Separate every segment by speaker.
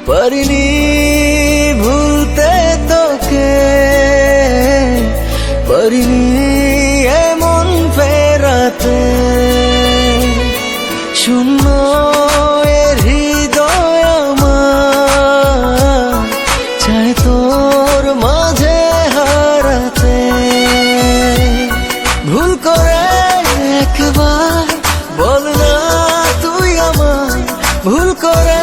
Speaker 1: পারিনি ভুলতে তোকে, পারিনি এমন ফেরাতে। শূন্য এ হৃদয় আমার চায় তোর মাঝে হারাতে। ভুল করে একবার বল না তুই আমায়, ভুল করে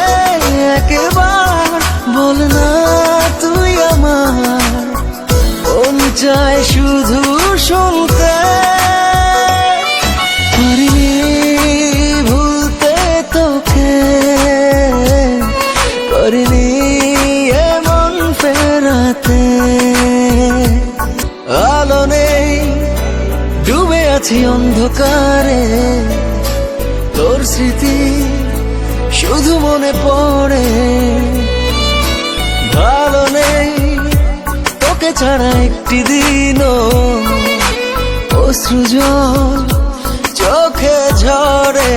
Speaker 1: একবার বল না তুই আমার। মন চায় শুধু শুনতে, পারিনি ভুলতে তোকে, পারিনি এমন ফেরাতে। আলো নেই, ডুবে আছি অন্ধকারে, তোর স্মৃতি শুধু মনে পড়ে। ভালো নেই তোকে ছাড়া একটি দিনও, অশ্রু জল চোখে ঝরে।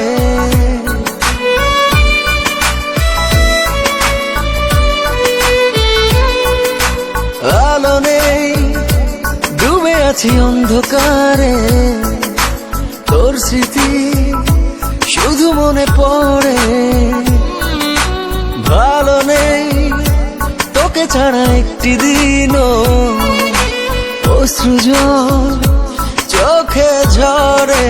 Speaker 1: আলো নেই, ডুবে আছি অন্ধকারে, তোর স্মৃতি শুধু মনে পড়ে। ভালো নেই তোকে ছাড়া একটি দিনও, অশ্রু জল চোখে ঝরে।